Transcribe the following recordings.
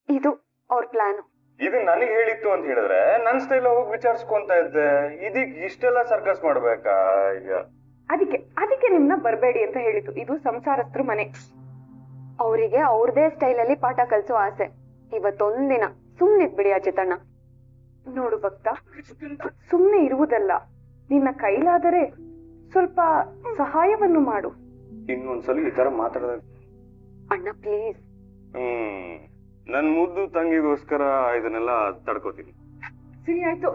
ಇದು ಅವ್ರ ಪ್ಲಾನ್. ಇದು ನನಗೆ ಹೇಳಿತ್ತು ಅಂತ ಹೇಳಿದ್ರೆ ನನ್ನ ಸ್ಟೈಲ್ ಹೋಗಿ ವಿಚಾರಿಸ್ಕೊಂತ ಇದ್ದೆ. ಇದೀಗ ಇಷ್ಟೆಲ್ಲ ಸರ್ಕಸ್ ಮಾಡ್ಬೇಕಾ ಈಗ? ಅದಕ್ಕೆ ನಿಮ್ನ ಬರ್ಬೇಡಿ ಅಂತ ಹೇಳಿದ್ದು. ಇದು ಸಂಸಾರಸ್ಥರು ಮನೆ. ಅವರಿಗೆ ಅವ್ರದೇ ಸ್ಟೈಲ್ ಅಲ್ಲಿ ಪಾಠ ಕಲಿಸೋ ಆಸೆ. ಇವತ್ತೊಂದಿನ ಸುಮ್ನಿದ್ಬಿಡಿ ಅಜಿತಣ್ಣ. ನೋಡು ಭಕ್ತ, ಸುಮ್ನೆ ಇರುವುದಲ್ಲ, ನಿನ್ನ ಕೈಲಾದರೆ ಸ್ವಲ್ಪ ಸಹಾಯವನ್ನು ಮಾಡು. ಇನ್ನೊಂದ್ಸಲ ಈ ತರ ಮಾತಾಡ ಅಣ್ಣ ಪ್ಲೀಸ್. ನನ್ ಮುದ್ದು ತಂಗಿಗೋಸ್ಕರ ಇದನ್ನೆಲ್ಲ ತಡ್ಕೋತೀನಿ. ಸರಿ ಆಯ್ತು,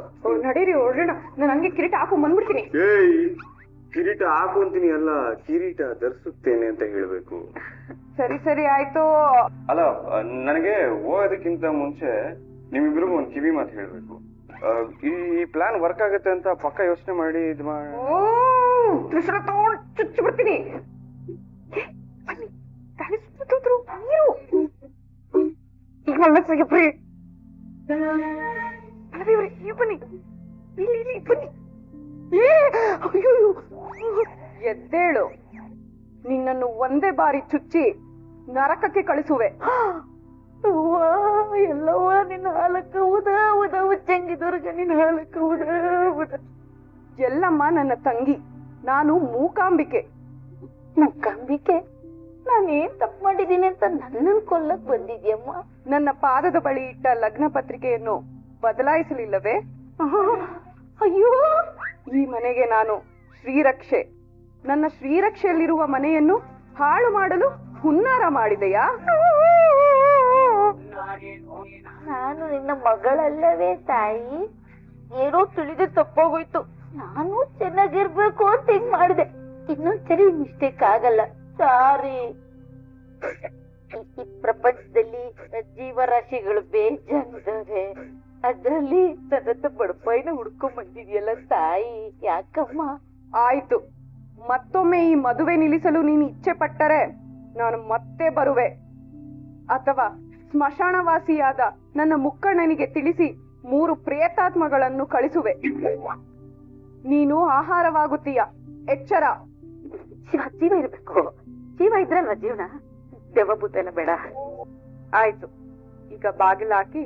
ನಡೀರಿ ಹೊರಡೋಣ. ನಾನು ಹಂಗೆ ಕಿರೀಟ ಹಾಕೊಂಡ್ ಬಂದ್ಬಿಡ್ತೀನಿ. ಏಯ್, ಕಿರೀಟ ಹಾಕೊಂತೀನಿ ಅಲ್ಲ, ಕಿರೀಟ ಧರಿಸುತ್ತೇನೆ ಅಂತ ಹೇಳ್ಬೇಕು. ಸರಿ ಆಯ್ತು. ಅಲ್ಲ, ನನಗೆ ಹೋಗೋದಕ್ಕಿಂತ ಮುಂಚೆ ನಿಮ್ಮಿಬ್ರಿಗೂ ಒಂದ್ ಕಿವಿ ಮಾತು ಹೇಳ್ಬೇಕು. ಈ ಪ್ಲಾನ್ ವರ್ಕ್ ಆಗುತ್ತೆ ಅಂತ ಪಕ್ಕ ಯೋಚನೆ ಮಾಡಿ ಇದು ಮಾಡಿ. ತ್ರಿಶೂಲ ತಗೊಂಡು ಚುಚ್ಚಿ ಬಿಡ್ತೀನಿ. ಎದ್ದೇಳು, ನಿನ್ನನ್ನು ಒಂದೇ ಬಾರಿ ಚುಚ್ಚಿ ನರಕಕ್ಕೆ ಕಳಿಸುವೆ. ಎಲ್ಲವ್ವ ನಿನ್ನ ಹಾಲಕ್ಕ ಉದ ಹುಚ್ಚಂಗಿದವ್ರಗ ನಿನ್ನ ಹಾಲಕ್ಕ ಉದ. ಎಲ್ಲಮ್ಮ ನನ್ನ ತಂಗಿ, ನಾನು ಮೂಕಾಂಬಿಕೆ. ಮೂಕಾಂಬಿಕೆ? ನಾನೇನ್ ತಪ್ಪು ಮಾಡಿದ್ದೀನಿ ಅಂತ ನನ್ನನ್ನು ಕೊಲ್ಲಕ್ ಬಂದಿದ್ಯಮ್ಮ? ನನ್ನ ಪಾದದ ಬಳಿ ಇಟ್ಟ ಲಗ್ನ ಪತ್ರಿಕೆಯನ್ನು ಬದಲಾಯಿಸಲಿಲ್ಲವೇ? ಅಯ್ಯೋ, ಈ ಮನೆಗೆ ನಾನು ಶ್ರೀರಕ್ಷೆ. ನನ್ನ ಶ್ರೀರಕ್ಷೆಯಲ್ಲಿರುವ ಮನೆಯನ್ನು ಹಾಳು ಮಾಡಲು ಹುನ್ನಾರ ಮಾಡಿದೆಯಾ? ನಾನು ನಿನ್ನ ಮಗಳಲ್ಲವೇ ತಾಯಿ? ಏನೋ ತಿಳಿದು ತಪ್ಪೋಗೋಯ್ತು. ನಾನು ಚೆನ್ನಾಗಿರ್ಬೇಕು ಅಂತ ಹಿಂಗ್ ಮಾಡಿದೆ. ಇನ್ನೊಂದ್ಸರಿ ಮಿಸ್ಟೇಕ್ ಆಗಲ್ಲ. ಸಾರಿ. ಈ ಪ್ರಪಂಚದಲ್ಲಿ ಜೀವರಾಶಿಗಳು ಬೇಜಾನಿದಾವೆ. ಅದ್ರಲ್ಲಿ ನನ್ನ ಬಡಪಾಯಿನ ಹುಡ್ಕೊಂಡ್ ಬಂದಿದ್ಯಲ್ಲ ತಾಯಿ, ಯಾಕಮ್ಮ? ಆಯ್ತು, ಮತ್ತೊಮ್ಮೆ ಈ ಮದುವೆ ನಿಲ್ಲಿಸಲು ನೀನು ಇಚ್ಛೆ ಪಟ್ಟರೆ ನಾನು ಮತ್ತೆ ಬರುವೆ. ಅಥವಾ ಸ್ಮಶಾನವಾಸಿಯಾದ ನನ್ನ ಮುಕ್ಕಣ್ಣನಿಗೆ ತಿಳಿಸಿ 3 ಪ್ರೇತಾತ್ಮಗಳನ್ನು ಕಳಿಸುವೆ. ನೀನು ಆಹಾರವಾಗುತ್ತೀಯ, ಎಚ್ಚರ. ಜೀವ ಇರ್ಬೇಕು. ಜೀವ ಇದ್ರಲ್ವ ಜೀವನ. ದೆವ್ವಭೂತ ಎಲ್ಲ ಬೇಡ. ಆಯ್ತು, ಈಗ ಬಾಗಿಲಾಕಿ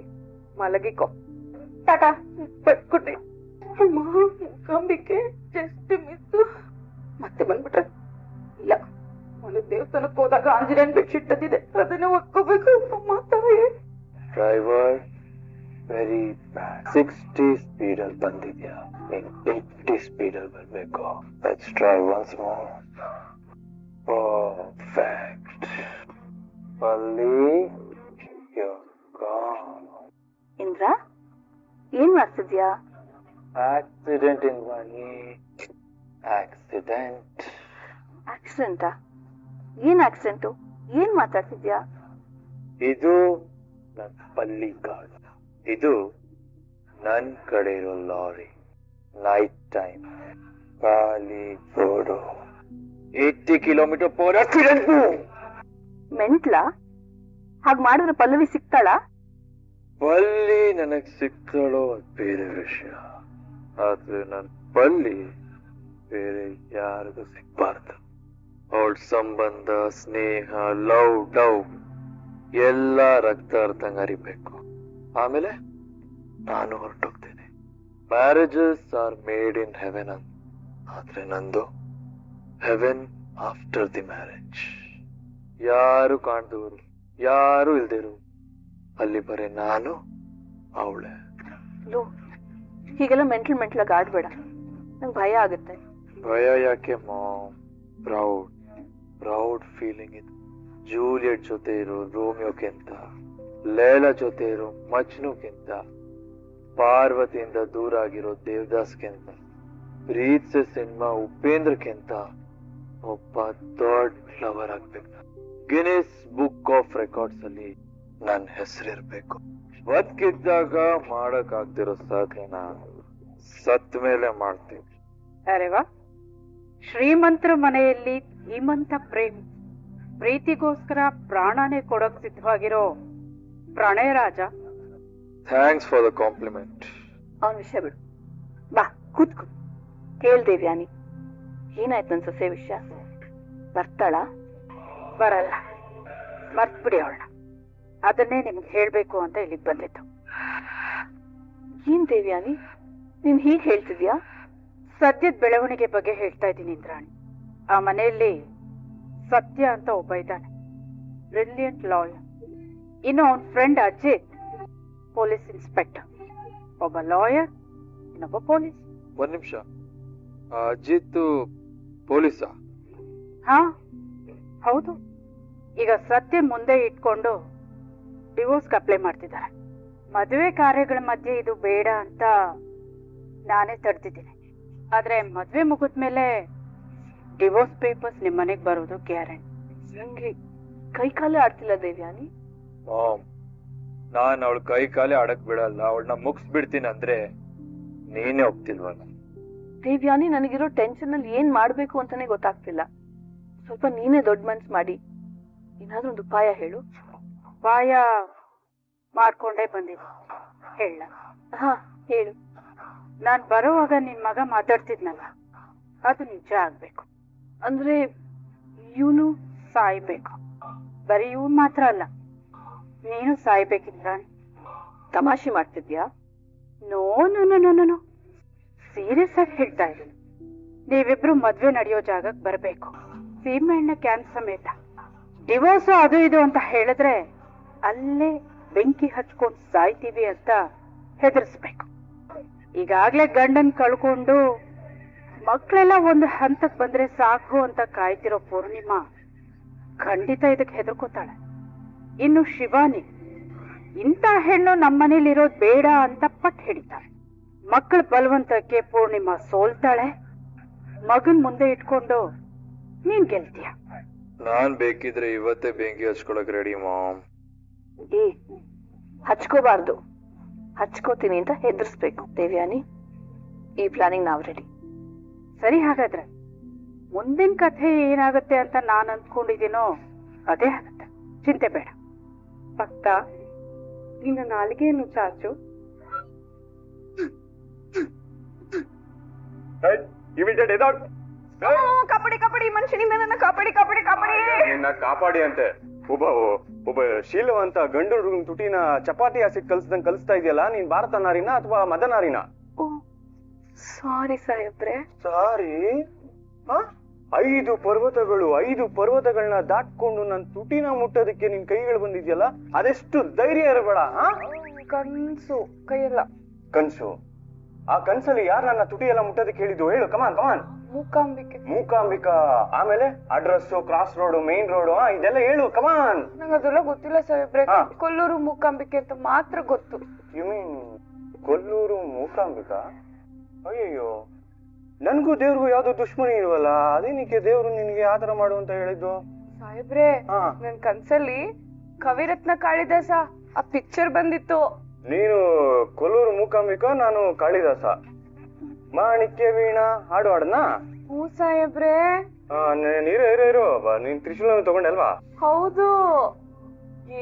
ಮಲಗಿಕೋ. ಟಾಟಾ, ಬಟ್ಕೊಟ್ಟೆ. Mookambike just miss. ಮತ್ತೆ ಬಂದ್ಬಿಟ್ರೆ ಇಲ್ಲ, ಒಂದು ದೇವಸ್ಥಾನಕ್ಕೆ ಹೋದಾಗ ಆಂಜನೇಯನ್ ಬೆಡ್ಶೀಟ್ ತಂದಿದೆ, ಅದನ್ನ ಒಕ್ಕೋಬೇಕು. Driver very bad. 60 ಸ್ಪೀಡ್ ಅಲ್ಲಿ ಬಂದಿದ್ಯಾ, 80 ಸ್ಪೀಡ್ ಅಲ್ಲಿ ಬರ್ಬೇಕು. Let's try once more. Perfect. Palli, you gone. Indra, ಏನ್ ಮಾಡ್ತಿದ್ಯಾ? Accident in money. ಆಕ್ಸಿಡೆಂಟ್. ಆಕ್ಸಿಡೆಂಟಾ? ಏನ್ ಆಕ್ಸಿಡೆಂಟು? ಏನ್ ಮಾತಾಡ್ತಿದ್ಯಾ? ಇದು ನನ್ ಪಲ್ಲಿ ಗಾರ್ಡ್. ಇದು ನನ್ ಕಡೆ ಇರೋ ಲಾರಿ. ನೈಟ್ ಟೈಮ್ ಖಾಲಿ ರೋಡು. 80 kilometre per accident. ಮೆಂಟ್ಲಾ? ಹಾಗ್ ಮಾಡಿದ್ರೆ ಪಲ್ಲವಿ ಸಿಗ್ತಾಳ? ಪಲ್ಲಿ ನನಗ್ ಸಿಗ್ತಾಳೋ ಅದ್ ಬೇರೆ ವಿಷಯ. ಆದ್ರೆ ನನ್ ಪಲ್ಲಿ ಬೇರೆ ಯಾರಿಗೂ ಸಿಗ್ಬಾರ್ದು. ಅವಳ ಸಂಬಂಧ, ಸ್ನೇಹ, ಲವ್, ಡವ್ ಎಲ್ಲ ರಕ್ತ ಅರ್ಥಂಗ್ ಹರಿಬೇಕು. ಆಮೇಲೆ ನಾನು ಹೊರಟೋಗ್ತೇನೆ. Marriages are made in heaven ಅಂತ. ಆದ್ರೆ ನಂದು ಹೆವೆನ್ ಆಫ್ಟರ್ ದಿ ಮ್ಯಾರೇಜ್. ಯಾರು ಕಾಣ್ದವರು, ಯಾರು ಇಲ್ದಿರು, ಅಲ್ಲಿ ಬರೀ ನಾನು, ಅವಳೆ. ಹೀಗೆಲ್ಲ ಮೆಂಟ್ಲಾಗಿ ಆಡ್ಬೇಡ, ನಂಗೆ ಭಯ ಆಗುತ್ತೆ. ಭಯ ಯಾಕೆ ಮಾಮ್? ಪ್ರೌಡ್ ಫೀಲಿಂಗ್ ಇದು. ಜೂಲಿಯಟ್ ಜೊತೆ ಇರೋ ರೋಮಿಯೋಕ್ಕಿಂತ, ಲೈಲಾ ಜೊತೆ ಇರೋ ಮಜ್ನುಕ್ಕಿಂತ, ಪಾರ್ವತಿಯಿಂದ ದೂರ ಆಗಿರೋ ದೇವದಾಸ್ಗಿಂತ, ಪ್ರೀತ್ಸೆ ಸಿನಿಮಾ ಉಪೇಂದ್ರಕ್ಕಿಂತ ಒಬ್ಬ ದೊಡ್ಡ ಲವರ್ ಆಗ್ಬೇಕು. ಗಿನ್ನಿಸ್ ಬುಕ್ ಆಫ್ ರೆಕಾರ್ಡ್ಸ್ ಅಲ್ಲಿ ನನ್ನ ಹೆಸರಿರ್ಬೇಕು. ಬದುಕಿದ್ದಾಗ ಮಾಡಕ್ ಆಗ್ದಿರೋ ಸಾಧನೆನ ಸತ್ ಮೇಲೆ ಮಾಡ್ತೀನಿ. ಅರೆ ವಾ, ಶ್ರೀಮಂತರ ಮನೆಯಲ್ಲಿ ಧೀಮಂತ ಪ್ರೇಮಿ, ಪ್ರೀತಿಗೋಸ್ಕರ ಪ್ರಾಣನೇ ಕೊಡೋಕ್ ಸಿದ್ಧವಾಗಿರೋ ಪ್ರಣಯ ರಾಜ. Thanks for the compliment. ಅವನ ವಿಷಯ ಬಿಡು, ಬಾ ಕೂತ್ಕೊ. ಕೇಳ್ದೇವ್ಯಾನಿ, ಏನಾಯ್ತು ನನ್ ಸೊಸೆ ವಿಷಯ? ಬರ್ತಾಳ? ಬರಲ್ಲ, ಮರ್ತ್ಬಿಡಿ ಅವಳ. ಅದನ್ನೇ ನಿಮ್ಗೆ ಹೇಳ್ಬೇಕು ಅಂತ ಇಲ್ಲಿಗೆ ಬಂದಿತ್ತು. ಏನ್ ದೇವ್ಯಾನಿ, ನೀನ್ ಹೀಗ್ ಹೇಳ್ತಿದ್ಯಾ? ಸದ್ಯದ ಬೆಳವಣಿಗೆ ಬಗ್ಗೆ ಹೇಳ್ತಾ ಇದ್ದೀನಿ ಇಂದ್ರಾಣಿ. ಆ ಮನೆಯಲ್ಲಿ ಸತ್ಯ ಅಂತ ಒಬ್ಬ ಇದ್ದಾನೆ, ಬ್ರಿಲಿಯಂಟ್ ಲಾಯರ್. ಇನ್ನು ಅವನ ಫ್ರೆಂಡ್ ಅಜಿತ್, ಪೊಲೀಸ್ ಇನ್ಸ್ಪೆಕ್ಟರ್. ಒಬ್ಬ ಲಾಯರ್, ಇನ್ನೊಬ್ಬ ಪೊಲೀಸ್. ಒಂದ್ ನಿಮಿಷ, ಅಜಿತ್ ಪೊಲೀಸಾ? ಹಾ ಹೌದು. ಈಗ ಸತ್ಯ ಮುಂದೆ ಇಟ್ಕೊಂಡು ಡಿವೋರ್ಸ್ಗೆ ಅಪ್ಲೈ ಮಾಡ್ತಿದ್ದಾರೆ. ಮದುವೆ ಕಾರ್ಯಗಳ ಮಧ್ಯೆ ಇದು ಬೇಡ ಅಂತ ನಾನೇ ತಡೆದಿದ್ದೀನಿ. ಆದ್ರೆ ಮದ್ವೆ ಮುಗಿದ್ಮೇಲೆ ಡಿವೋರ್ಸ್ ಪೇಪರ್ಸ್ ನಿಮ್ ಮನೆಗ್ ಬರೋದು ಗ್ಯಾರಂಟಿ. ನಂಗೆ ಕೈ ಕಾಲೇ ಆಡ್ತಿಲ್ಲ ದೇವ್ಯಾನಿ. ನಾನ್ ಅವಳ ಕೈ ಕಾಲೇ ಆಡಕ್ ಬಿಡಲ್ಲ. ಅವಳನ್ನ ಮುಗಿಸ್ ಬಿಡ್ತೀನಿ ಅಂದ್ರೆ ನೀನೇ ಒಪ್ತಿಲ್ವಲ್ಲ? ದೇವ್ಯಾನಿ, ನನಗಿರೋ ಟೆನ್ಷನ್ ಅಲ್ಲಿ ಏನ್ ಮಾಡ್ಬೇಕು ಅಂತಾನೆ ಗೊತ್ತಾಗ್ತಿಲ್ಲ. ಸ್ವಲ್ಪ ನೀನೇ ದೊಡ್ಡ ಮನ್ಸ್ ಮಾಡಿ ಏನಾದ್ರೂ ಒಂದು ಉಪಾಯ ಹೇಳು. ಉಪಾಯ ಮಾಡ್ಕೊಂಡೇ ಬಂದಿದ್ದೆ, ಹೇಳ? ಹಾ ಹೇಳು. ನಾನ್ ಬರೋವಾಗ ನಿನ್ ಮಗ ಮಾತಾಡ್ತಿದ್ನಲ್ಲ, ಅದು ನಿಜ ಆಗ್ಬೇಕು. ಅಂದ್ರೆ ಇವನು ಸಾಯ್ಬೇಕು. ಬರೀ ಇವ್ ಮಾತ್ರ ಅಲ್ಲ, ನೀನು ಸಾಯ್ಬೇಕಿದ್ರ. ತಮಾಷೆ ಮಾಡ್ತಿದ್ಯಾ? No no no no no, serious ಆಗಿ ಹೇಳ್ತಾ ಇದ್ದೀನಿ. ನೀವಿಬ್ರು ಮದ್ವೆ ನಡೆಯೋ ಜಾಗಕ್ಕೆ ಬರ್ಬೇಕು, ಸೀಮೆಎಣ್ಣೆ ಕ್ಯಾನ್ ಸಮೇತ. ಡಿವೋರ್ಸ್ ಅದು ಇದು ಅಂತ ಹೇಳಿದ್ರೆ ಅಲ್ಲೇ ಬೆಂಕಿ ಹಚ್ಕೊಂಡು ಸಾಯ್ತೀವಿ ಅಂತ ಹೆದರ್ಸ್ಬೇಕು. ಈಗಾಗ್ಲೇ ಗಂಡನ್ ಕಳ್ಕೊಂಡು ಮಕ್ಕಳೆಲ್ಲ ಒಂದು ಹಂತಕ್ಕೆ ಬಂದ್ರೆ ಸಾಕು ಅಂತ ಕಾಯ್ತಿರೋ ಪೂರ್ಣಿಮಾ ಖಂಡಿತ ಇದಕ್ಕೆ ಹೆದರ್ಕೋತಾಳೆ. ಇನ್ನು ಶಿವಾನಿ, ಇಂಥ ಹೆಣ್ಣು ನಮ್ಮನೇಲಿ ಇರೋದ್ ಬೇಡ ಅಂತ ಪಟ್ಟು ಹಿಡಿತಾಳೆ. ಮಕ್ಕಳ ಬಲವಂತಕ್ಕೆ ಪೂರ್ಣಿಮಾ ಸೋಲ್ತಾಳೆ. ಮಗನ್ ಮುಂದೆ ಇಟ್ಕೊಂಡು ನೀನ್ ಗೆಲ್ತೀಯ. ನಾನ್ ಬೇಕಿದ್ರೆ ಇವತ್ತೇ ಬೆಂಕಿ ಹಚ್ಕೊಳಕ್ ರೆಡಿ ಮಾಮ್. ಹಚ್ಕೋಬಾರ್ದು, ಹಚ್ಕೋತೀನಿ ಅಂತ ಹೆದರ್ಸ್ಬೇಕು. ದೇವ್ಯಾನಿ, ಈ ಪ್ಲಾನಿಂಗ್ ನಾವ್ ರೆಡಿ. ಸರಿ, ಹಾಗಾದ್ರೆ ಮುಂದಿನ ಕಥೆ ಏನಾಗುತ್ತೆ ಅಂತ ನಾನ್ ಅಂದ್ಕೊಂಡಿದ್ದೀನೋ ಅದೇ ಆಗುತ್ತೆ, ಚಿಂತೆ ಬೇಡ. ಪಕ್ಕ ನಿನ್ನ ನಾಲಿಗೆಯನ್ನು ಚಾಚು. ಕಾಪಾಡಿ ಕಾಪಾಡಿ, ಮನುಷ್ಯನಿಂದ ನನ್ನ ಕಾಪಾಡಿ ಕಾಪಾಡಿ ಕಾಪಾಡಿ. ನಿನ್ನ ಕಾಪಾಡಿ ಅಂತೆ ಒಬ್ಬ ಶೀಲವಂತ ಗಂಡು ಹುಡುಗನ ತುಟಿನ ಚಪಾತಿ ಹಾಸಿಗೆ ಕಲ್ಸ್ದಂಗ್ ಕಲಿಸ್ತಾ ಇದೆಯಲ್ಲ, ನೀನ್ ಭಾರತ ನಾರಿನ ಅಥವಾ ಮದ ನಾರಿನ? ಸಾರಿ ಸಾಹೇಬ್ರೆ. ಸಾರಿ? 5 ಪರ್ವತಗಳನ್ನ ದಾಟ್ಕೊಂಡು ನನ್ ತುಟಿನ ಮುಟ್ಟೋದಕ್ಕೆ ನಿನ್ ಕೈಗಳು ಬಂದಿದ್ಯಲ್ಲ, ಅದೆಷ್ಟು ಧೈರ್ಯ ಇರಬೇಡ. ಕನ್ಸು, ಕೈಯಲ್ಲ ಕನ್ಸು. ಆ ಕನ್ಸಲ್ಲಿ ಯಾರು ನನ್ನ ತುಟಿ ಎಲ್ಲ ಮುಟ್ಟೋದಕ್ಕೆ ಹೇಳಿದ್ದು? ಹೇಳು, ಕಮಾನ್ ಕಮಾನ್. ಮೂಕಾಂಬಿಕಾ. ಆಮೇಲೆ address, cross road, main road, ಇದೆಲ್ಲ ಹೇಳು, ಕಮಾನ್. ನಂಗೆ ಅದೆಲ್ಲ ಗೊತ್ತಿಲ್ಲ ಸಾಹೇಬ್ರೆ. ಕೊಲ್ಲೂರು ಮೂಕಾಂಬಿಕೆ ಅಂತ ಮಾತ್ರ ಗೊತ್ತು. You mean Kollur Mookambika? ಅಯ್ಯಯ್ಯೋ, ನನ್ಗೂ ದೇವ್ರಿಗೂ ಯಾವ್ದು ದುಶ್ಮನಿ ಇಲ್ವಲ್ಲ, ಅದೇನಕ್ಕೆ ದೇವ್ರು ನಿನ್ಗೆ ಆತರ ಮಾಡು ಅಂತ ಹೇಳಿದ್ದು? ಸಾಹೇಬ್ರೆ, ನನ್ ಕನ್ಸಲ್ಲಿ ಕವಿರತ್ನ ಕಾಳಿದಾಸ ಆ ಪಿಕ್ಚರ್ ಬಂದಿತ್ತು. ನೀನು ಕೊಲ್ಲೂರು ಮೂಕಾಂಬಿಕಾ, ನಾನು ಕಾಳಿದಾಸ. ಮಾಣಿಕ್ಯ ವೀಣಾ ಹಾಡು ಹಾಡನಾ? ಹ್ಞೂ ಸಾಹೇಬ್ರೆ. ಇರು, ನೀನ್ ತ್ರಿಶೂಲ ತಗೊಂಡಲ್ವಾ? ಹೌದು.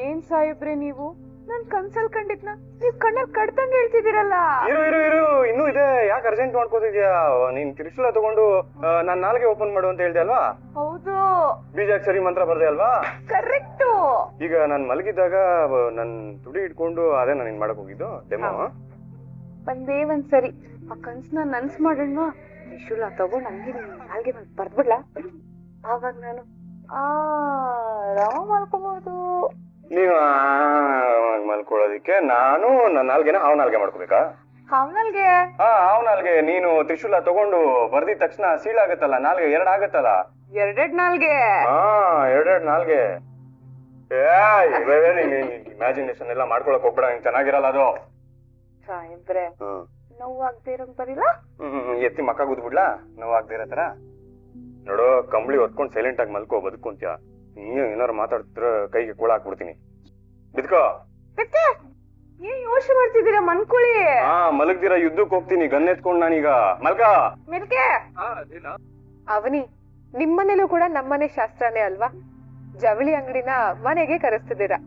ಏನ್ ಸಾಹೇಬ್ರೆ ನೀವು ನನ್ ಕನ್ಸಲ್ ಕಂಡಿದ್ನ ನೀವ್ ಕಣ್ಣಲ್ಲಿ ಕಡ್ದಂಗ್ ಹೇಳ್ತಿದ್ದೀರಲ್ಲ. ಇರು, ಇನ್ನೂ ಇದೆ. ಯಾಕೆ ಅರ್ಜೆಂಟ್ ಮಾಡ್ಕೋತಿದ್ಯಾ? ನೀನ್ ತ್ರಿಶೂಲ ತಗೊಂಡು ನಾನ್ ನಾಲ್ಗೆ ಓಪನ್ ಮಾಡು ಅಂತ ಹೇಳ್ದೆ ಅಲ್ವಾ? ಹೌದು. ಬೀಜಾಕ್ಷರಿ ಮಂತ್ರ ಬರ್ದೆ ಅಲ್ವಾ? ಕರೆಕ್ಟು. ಈಗ ನಾನ್ ಮಲಗಿದ್ದಾಗ ನನ್ ತುಡಿ ಇಟ್ಕೊಂಡು ಅದೇ ನಾನು ಮಾಡಕ್ ಹೋಗಿದ್ದು ಡೆಮೋ. ಒಂದೇ ಒಂದ್ಸರಿ ಆ ಕನ್ಸ್ನ ನನ್ಸ್ ಮಾಡೋಣ. ತ್ರಿಶೂಲ ತಗೊಂಡ್ ಹಂಗೆ ನಾಲ್ಗೆ ಬರ್ದ್ಬಿಡ್ಲಾ? ಆವಾಗ ನಾನು ಆರಾಮ ಮಲ್ಕೋಬಹುದು. ನೀನು ಮಲ್ಕೊಳ್ಳೋದಿಕ್ಕೆ ನಾನು ನನ್ನ ನಾಲ್ಗೆನ ಹಾವ್ ನಾಲ್ಗೆ ಮಾಡ್ಕೋಬೇಕಾ? ಹಾವ್ನಾಲ್ಗೆ? ಹಾವ್ ನಾಲ್ಗೆ. ನೀನು ತ್ರಿಶೂಲ ತಗೊಂಡು ಬರ್ದಿದ ತಕ್ಷಣ ಸೀಳಾಗತ್ತಲ್ಲ, ನಾಲ್ಗೆ 2 ಆಗತ್ತಲ್ಲ. 2 ನಾಲ್ಗೆ? ಎರಡೆರಡು ನಾಲ್ಗೆ. ಇಮ್ಯಾಜಿನೇಷನ್ ಎಲ್ಲ ಮಾಡ್ಕೊಳಕ್ ಹೋಗ್ಬೇಡ, ನಿಂಗೆ ಚೆನ್ನಾಗಿರಲ್ಲ ಅದು. ಸಾಹೇಬ್ರೆ, ನೋವಾಗ್ದೇ ಇರೋಂಗ್ ಬರಿಲ್ಲ? ಎತ್ತಿ ಮಕ್ಕ ಗುದ್ಬಿಡ್ಲಾ ನೋವಾಗ್ದೇ ಇರೋ ತರ? ನೋಡೋ, ಕಂಬಳಿ ಹೊತ್ಕೊಂಡ್ ಸೈಲೆಂಟ್ ಆಗಿ ಮಲ್ಕೋ, ಬದುಕುಂತ್ಯ. ನೀನು ಏನಾರು ಮಾತಾಡ್ತಿರ ಕೈಗೆ ಕೂಳ ಹಾಕ್ಬಿಡ್ತೀನಿ. ಬಿದ್ಕೋ. ಏನ್ ಯೋಚನೆ ಮಾಡ್ತಿದ್ದೀರಾ? ಮನ್ಕೊಳ್ಳಿ. ಮಲಗ್ದಿರ ಯುದ್ಧಕ್ಕೆ ಹೋಗ್ತೀನಿ, ಗನ್ ಎತ್ಕೊಂಡ್ ನಾನೀಗ. ಮಲ್ಕ ಮಿಲ್ಕೆ. ಅವನಿ, ನಿಮ್ಮನೇಲೂ ಕೂಡ ನಮ್ಮನೆ ಶಾಸ್ತ್ರನೇ ಅಲ್ವಾ? ಜವಳಿ ಅಂಗಡಿನ ಮನೆಗೆ ಕರೆಸ್ತಿದ್ದೀರಾ.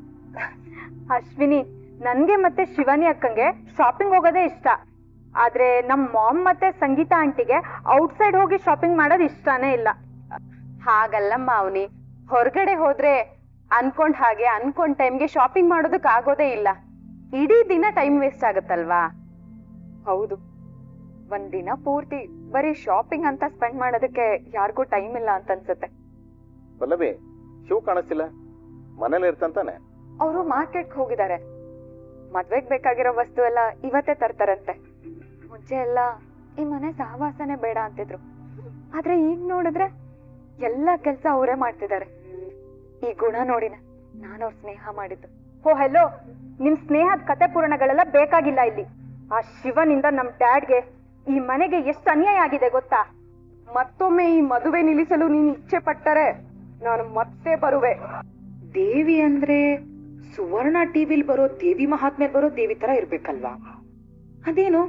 ಅಶ್ವಿನಿ, ನನ್ಗೆ ಮತ್ತೆ ಶಿವಾನಿ ಅಕ್ಕಂಗೆ ಶಾಪಿಂಗ್ ಹೋಗೋದೇ ಇಷ್ಟ. ಆದ್ರೆ ನಮ್ ಮಾಮ್ ಮತ್ತೆ ಸಂಗೀತಾ ಆಂಟಿಗೆ ಔಟ್ಸೈಡ್ ಹೋಗಿ ಶಾಪಿಂಗ್ ಮಾಡೋದು ಇಷ್ಟನೇ ಇಲ್ಲ. ಹಾಗಲ್ಲಮ್ಮ ಅವನಿ, ಹೊರಗಡೆ ಹೋದ್ರೆ ಅನ್ಕೊಂಡ್ ಹಾಗೆ ಅನ್ಕೊಂಡ್ ಟೈಮ್ಗೆ ಶಾಪಿಂಗ್ ಮಾಡೋದಕ್ ಆಗೋದೇ ಇಲ್ಲ. ಇಡೀ ದಿನ ಟೈಮ್ ವೇಸ್ಟ್ ಆಗತ್ತಲ್ವಾ? ಹೌದು, ಒಂದ್ ದಿನ ಪೂರ್ತಿ ಬರೀ ಶಾಪಿಂಗ್ ಅಂತ ಸ್ಪೆಂಡ್ ಮಾಡೋದಕ್ಕೆ ಯಾರಿಗೂ ಟೈಮ್ ಇಲ್ಲ ಅಂತ ಅನ್ಸುತ್ತೆ. ಪಲ್ಲವಿ, ಶಿವ್ ಕಾಣಿಸ್ತಿಲ್ಲ, ಮನೇಲಿ ಇರ್ತಂತಾನೆ. ಅವರು ಮಾರ್ಕೆಟ್ಗೆ ಹೋಗಿದ್ದಾರೆ. ಮದ್ವೆಗ್ ಬೇಕಾಗಿರೋ ವಸ್ತು ಎಲ್ಲ ಇವತ್ತೇ ತರ್ತಾರಂತೆ. ಮುಂಚೆ ಎಲ್ಲ ಈ ಮನೆ ಸಹವಾಸನೆ ಬೇಡ ಅಂತಿದ್ರು, ಆದ್ರೆ ಈಗ ನೋಡಿದ್ರೆ ಎಲ್ಲ ಕೆಲ್ಸ ಅವರೇ ಮಾಡ್ತಿದ್ದಾರೆ. ಈ ಗುಣ ನೋಡಿನ ನಾನು ಅವ್ರ ಸ್ನೇಹ ಮಾಡಿದ್ದು. ಓ ಹೆಲೋ, ನಿಮ್ ಸ್ನೇಹದ ಕತೆ ಪುರಾಣಗಳೆಲ್ಲ ಬೇಕಾಗಿಲ್ಲ ಇಲ್ಲಿ. ಆ ಶಿವನಿಂದ ನಮ್ ಡ್ಯಾಡ್ಗೆ ಈ ಮನೆಗೆ ಎಷ್ಟು ಅನ್ಯಾಯ ಆಗಿದೆ ಗೊತ್ತಾ? ಮತ್ತೊಮ್ಮೆ ಈ ಮದುವೆ ನಿಲ್ಲಿಸಲು ನೀನು ಇಚ್ಛೆ ಪಟ್ಟರೆ ನಾನು ಮತ್ತೆ ಬರುವೆ. ದೇವಿ ಅಂದ್ರೆ ಸುವರ್ಣ ಟಿವಿಲ್ ಬರೋ ದೇವಿ ಮಹಾತ್ಮೆ ಬರೋ ದೇವಿ ತರ ಇರ್ಬೇಕಲ್ವಾ? ಅದೇನು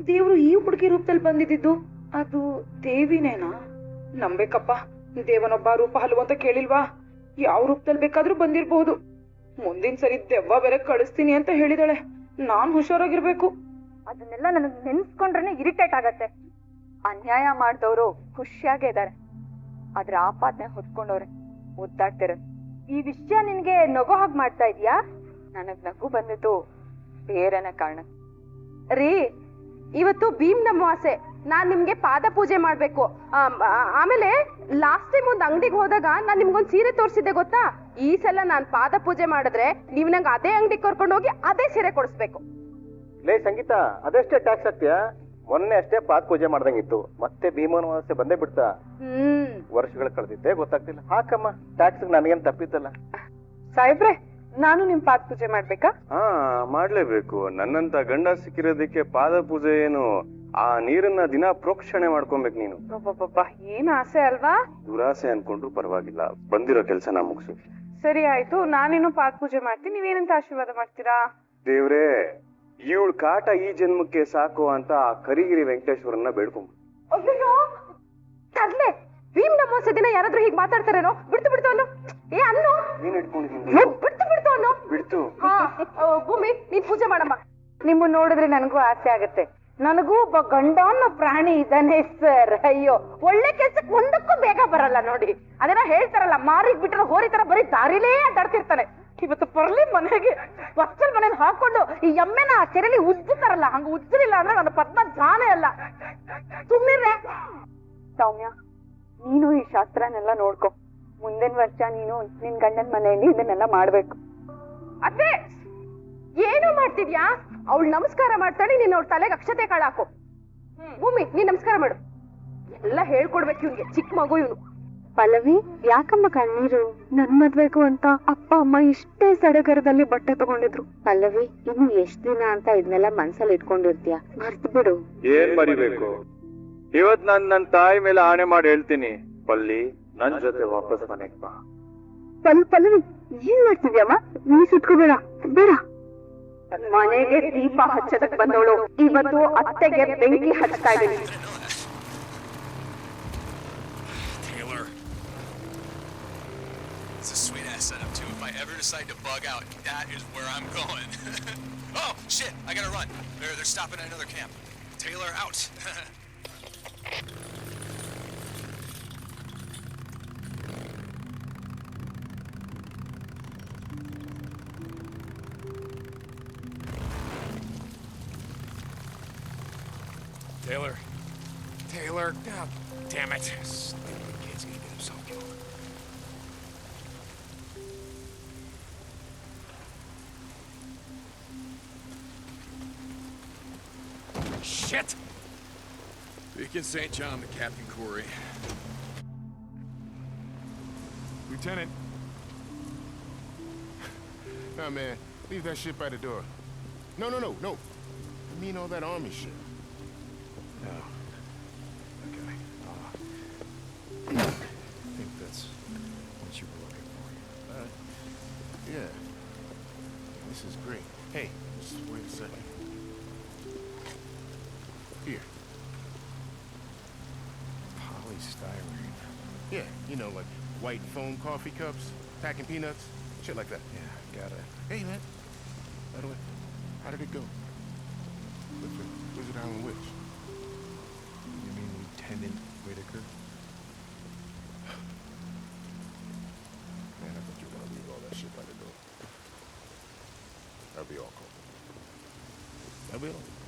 ದೇವ್ರು ಈ ಹುಡುಗಿ ರೂಪದಲ್ಲಿ ಬಂದಿದ್ದು? ಅದು ದೇವಿನೇನಾ? ನಂಬೇಕಪ್ಪ, ದೇವನೊಬ್ಬ ರೂಪ ಹಲವು ಅಂತ ಕೇಳಿಲ್ವಾ? ಯಾವ ರೂಪದಲ್ಲಿ ಬೇಕಾದ್ರೂ ಬಂದಿರ್ಬಹುದು. ಮುಂದಿನ ಸರಿ ದೆವ್ವ ಬೇರೆ ಕಳಿಸ್ತೀನಿ ಅಂತ ಹೇಳಿದಾಳೆ. ನಾನ್ ಹುಷಾರಾಗಿರ್ಬೇಕು. ಅದನ್ನೆಲ್ಲ ನನಗ್ ನೆನ್ಸ್ಕೊಂಡ್ರೆ ಇರಿಟೇಟ್ ಆಗತ್ತೆ. ಅನ್ಯಾಯ ಮಾಡ್ದವ್ರು ಖುಷಿಯಾಗೇ ಇದಾರೆ, ಆದ್ರೆ ಆಪಾದನೆ ಹೊತ್ಕೊಂಡವ್ರೆ ಒದ್ದಾಡ್ತಿರ. ಈ ವಿಷಯ ನಿನ್ಗೆ ನಗೋ ಹಾಗೆ ಮಾಡ್ತಾ ಇದ್ಯಾ? ನನಗ್ ನಗು ಬಂದಿದ್ದು ಬೇರೆನ ಕಾರಣ ರೀ. ಇವತ್ತು ಭೀಮ್ ಅಮಾವಾಸ್ಯೆ, ನಾನ್ ನಿಮ್ಗೆ ಪಾದ ಪೂಜೆ ಮಾಡ್ಬೇಕು. ಆಮೇಲೆ ಲಾಸ್ಟ್ ಟೈಮ್ ಒಂದ್ ಅಂಗಡಿಗೆ ಹೋದಾಗ ನಾನ್ ನಿಮ್ಗೊಂದ್ ಸೀರೆ ತೋರಿಸಿದ್ದೆ ಗೊತ್ತಾ? ಈ ಸಲ ನಾನ್ ಪಾದ ಪೂಜೆ ಮಾಡಿದ್ರೆ ನೀವ್ ನಂಗೆ ಅದೇ ಅಂಗಡಿಗೆ ಕರ್ಕೊಂಡು ಹೋಗಿ ಅದೇ ಸೀರೆ ಕೊಡಿಸ್ಬೇಕು. ಲೇ ಸಂಗೀತ, ಅದೆಷ್ಟೇ ಟ್ಯಾಕ್ಸ್ ಹಾಕ್ತೀಯಾ? ಮೊನ್ನೆ ಅಷ್ಟೇ ಪಾದ ಪೂಜೆ ಮಾಡ್ದಂಗಿತ್ತು, ಮತ್ತೆ ಭೀಮನವಾಸೆ ಬಂದೇ ಬಿಡ್ತಾ? ವರ್ಷಗಳು ಕಳೆದಿದ್ದೆ ಗೊತ್ತಾಗ್ತಿಲ್ಲ. ಹಾಕಮ್ಮ, ಟ್ಯಾಕ್ಸ್ ನನಗೇನ್ ತಪ್ಪಿತ್ತಲ್ಲ. ಸಾಹೇಬ್ರೆ, ನಾನು ನಿಮ್ ಪಾದ ಪೂಜೆ ಮಾಡ್ಬೇಕಾ? ಹಾ, ಮಾಡ್ಲೇಬೇಕು. ನನ್ನಂತ ಗಂಡ ಸಿಕ್ಕಿರೋದಕ್ಕೆ ಪಾದ ಪೂಜೆ ಏನು, ಆ ನೀರನ್ನ ದಿನ ಪ್ರೋಕ್ಷಣೆ ಮಾಡ್ಕೊಬೇಕು ನೀನು. ಏನ್ ಆಸೆ ಅಲ್ವಾ? ದುರಾಸೆ ಅನ್ಕೊಂಡ್ರು ಪರವಾಗಿಲ್ಲ, ಬಂದಿರೋ ಕೆಲ್ಸನ ಮುಗಿಸು. ಸರಿ ಆಯ್ತು, ನಾನೇನು ಪಾದ ಪೂಜೆ ಮಾಡ್ತೀನಿ, ನೀವೇನಂತ ಆಶೀರ್ವಾದ ಮಾಡ್ತೀರಾ? ದೇವ್ರೇ, ಇವಳು ಕಾಟ ಈ ಜನ್ಮಕ್ಕೆ ಸಾಕು ಅಂತ ಆ ಕರಿಗಿರಿ ವೆಂಕಟೇಶ್ವರನ್ನ ಬೇಡ್ಕೊಂಬ. ಅಯ್ಯೋ ತರ್ಲೆ, ಭೀಮ್ ಅಮಾವಾಸ್ಯೆ ದಿನ ಯಾರಾದ್ರೂ ಹೀಗ್ ಮಾತಾಡ್ತಾರೇನೋ? ಬಿಡ್ತು ಅನ್ನೋ. ಏ ಅನ್ನೋ, ನೀನ್ ಇಟ್ಕೊಂಡಿದ್ದೀನಿ. ಬಿಡ್ತು ಅನ್ನೋ. ಬಿಡ್ತು. ಭೂಮಿ, ನೀನ್ ಪೂಜೆ ಮಾಡಮ್ಮ. ನಿಮ್ಮ ನೋಡಿದ್ರೆ ನನಗೂ ಆಸೆ ಆಗತ್ತೆ. ನನಗೂ ಒಬ್ಬ ಗಂಡ ಅನ್ನೋ ಪ್ರಾಣಿ ಇದ್ದಾನೆ ಸರ್. ಅಯ್ಯೋ, ಒಳ್ಳೆ ಕೆಲ್ಸಕ್ಕೆ ಒಂದಕ್ಕೂ ಬೇಗ ಬರಲ್ಲ ನೋಡಿ. ಅದನ್ನ ಹೇಳ್ತಾರಲ್ಲ, ಮಾರಿಗ್ ಬಿಟ್ರೆ ಹೋರಿ ತರ ಬರೀ ದಾರಿಲೇ ಅಡ್ಡಾಡ್ತಿರ್ತಾನೆ. ಇವತ್ತು ಬರ್ಲಿ ಮನೆಗೆ ಬಚ್ಚಲ್ ಮನೇಲಿ ಹಾಕೊಂಡು ಈ ಎಮ್ಮೆನ ಕೆರೆಲಿ ಉಜ್ಜುತ್ತಾರಲ್ಲ, ಹಂಗ ಉಜ್ಜಲಿಲ್ಲ ಅಂದ್ರೆ ನನ್ನ ಪದ್ಮ ಜಾನೆ ಅಲ್ಲ. ಸುಮ್ಮನೆ ಸೌಮ್ಯ, ನೀನು ಈ ಶಾಸ್ತ್ರನೆಲ್ಲ ನೋಡ್ಕೊ. ಮುಂದಿನ ವರ್ಷ ನೀನು ನಿನ್ ಗಂಡನ ಮನೆಯಲ್ಲಿ ಇದನ್ನೆಲ್ಲ ಮಾಡ್ಬೇಕು. ಅದೇ ಏನು ಮಾಡ್ತಿದ್ಯಾ? ಅವಳು ನಮಸ್ಕಾರ ಮಾಡ್ತಾಳೆ, ನೀನ್ ಅವ್ಳ ತಲೆಗೆ ಅಕ್ಷತೆ ಕಾಳಾಕು. ಭೂಮಿ, ನೀನ್ ನಮಸ್ಕಾರ ಮಾಡು. ಎಲ್ಲ ಹೇಳ್ಕೊಡ್ಬೇಕು ಇವ್ನಿಗೆ, ಚಿಕ್ಕ ಮಗು ಇವನು. ಪಲ್ಲವಿ, ಯಾಕಮ್ಮ ಕಣ್ಣೀರು? ನನ್ ಮದ್ವೆಗೂ ಅಂತ ಅಪ್ಪ ಅಮ್ಮ ಇಷ್ಟೇ ಸಡಗರದಲ್ಲಿ ಬಟ್ಟೆ ತಗೊಂಡಿದ್ರು. ಪಲ್ಲವಿ, ಇನ್ನು ಎಷ್ಟ್ ದಿನ ಅಂತ ಇದನ್ನೆಲ್ಲ ಮನ್ಸಲ್ಲಿ ಇಟ್ಕೊಂಡಿರ್ತೀಯ? ಮರ್ತು ಬಿಡು. ಏನ್ ಮರಿಬೇಕು? ಇವತ್ ನನ್ ತಾಯಿ ಮೇಲೆ ಆಣೆ ಮಾಡಿ ಹೇಳ್ತೀನಿ, ಪಲ್ಲಿ ನನ್ ಜೊತೆ ವಾಪಸ್ ಮನೆಗ್ ಬಾ. ಪಲ್ಲವಿ, ಏನ್ ಮಾಡ್ತಿದ್ಯಮ್ಮ? ನೀ ಸುತ್ಕೋಬೇಡ, ಬೇಡ. ಮನೆಗೆ ದೀಪ ಹಚ್ಚದಕ್ ಬಂದವಳು ಇವತ್ತು ಅತ್ತೆಗೆ ಬೆಂಕಿ ಹಚ್ತಾ ಇದ್ದೀನಿ. Taylor, it's a sweet ass setup too. If I ever decide to bug out, that is where I'm going. Oh shit! I gotta run. They're stopping at another camp. Taylor out. Taylor, God damn it. Stupid kid's gonna get himself killed. Shit! Beacon St. John to Captain Corey. Lieutenant. Nah, man. Leave that shit by the door. No. I mean all that army shit. No. Okay. I think that's what you were looking for. Yeah. This is great. Hey, just wait a second. Here. Polystyrene. Yeah, you know, like white foam coffee cups, packing peanuts, shit like that. Yeah, got it. Hey, man. By the way, how did it go? Look for Wizard Island Witch. You mean Lieutenant Whitaker? Man, I thought you were gonna leave all that That'll be all.